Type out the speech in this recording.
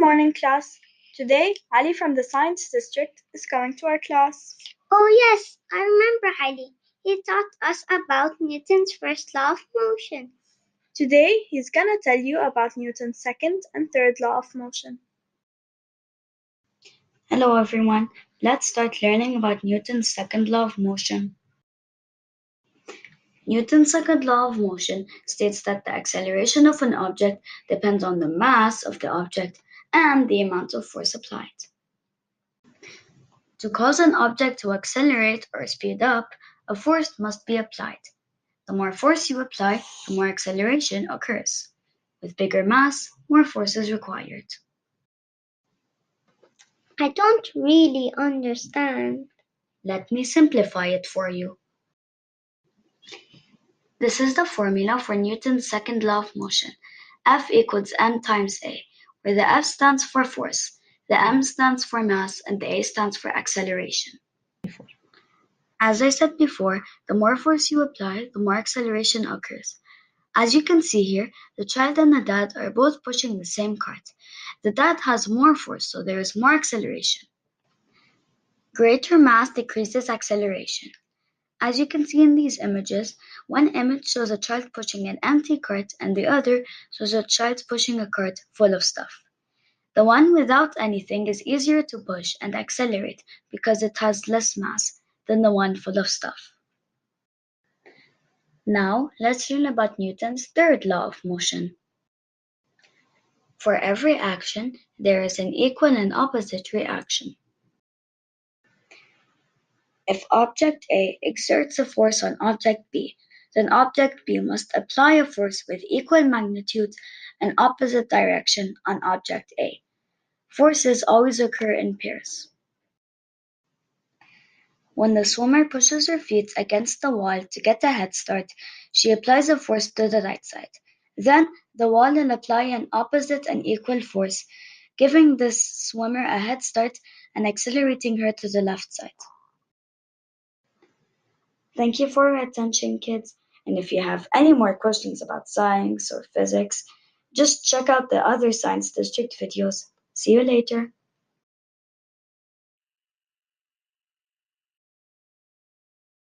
morning, class. Today, Ali from the Science District is coming to our class. Oh yes, I remember Heidi. He taught us about Newton's first law of motion. Today, he's gonna tell you about Newton's second and third law of motion. Hello everyone, let's start learning about Newton's second law of motion. Newton's second law of motion states that the acceleration of an object depends on the mass of the object and the amount of force applied. To cause an object to accelerate or speed up, a force must be applied. The more force you apply, the more acceleration occurs. With bigger mass, more force is required. I don't really understand. Let me simplify it for you. This is the formula for Newton's second law of motion. F equals m times a, where the F stands for force, the m stands for mass, and the a stands for acceleration. As I said before, the more force you apply, the more acceleration occurs. As you can see here, the child and the dad are both pushing the same cart. The dad has more force, so there is more acceleration. Greater mass decreases acceleration. As you can see in these images, one image shows a child pushing an empty cart and the other shows a child pushing a cart full of stuff. The one without anything is easier to push and accelerate because it has less mass than the one full of stuff. Now, let's learn about Newton's third law of motion. For every action, there is an equal and opposite reaction. If object A exerts a force on object B, then object B must apply a force with equal magnitude and opposite direction on object A. Forces always occur in pairs. When the swimmer pushes her feet against the wall to get a head start, she applies a force to the right side. Then, the wall will apply an opposite and equal force, giving this swimmer a head start and accelerating her to the left side. Thank you for your attention, kids. And if you have any more questions about science or physics, just check out the other Science District videos. See you later.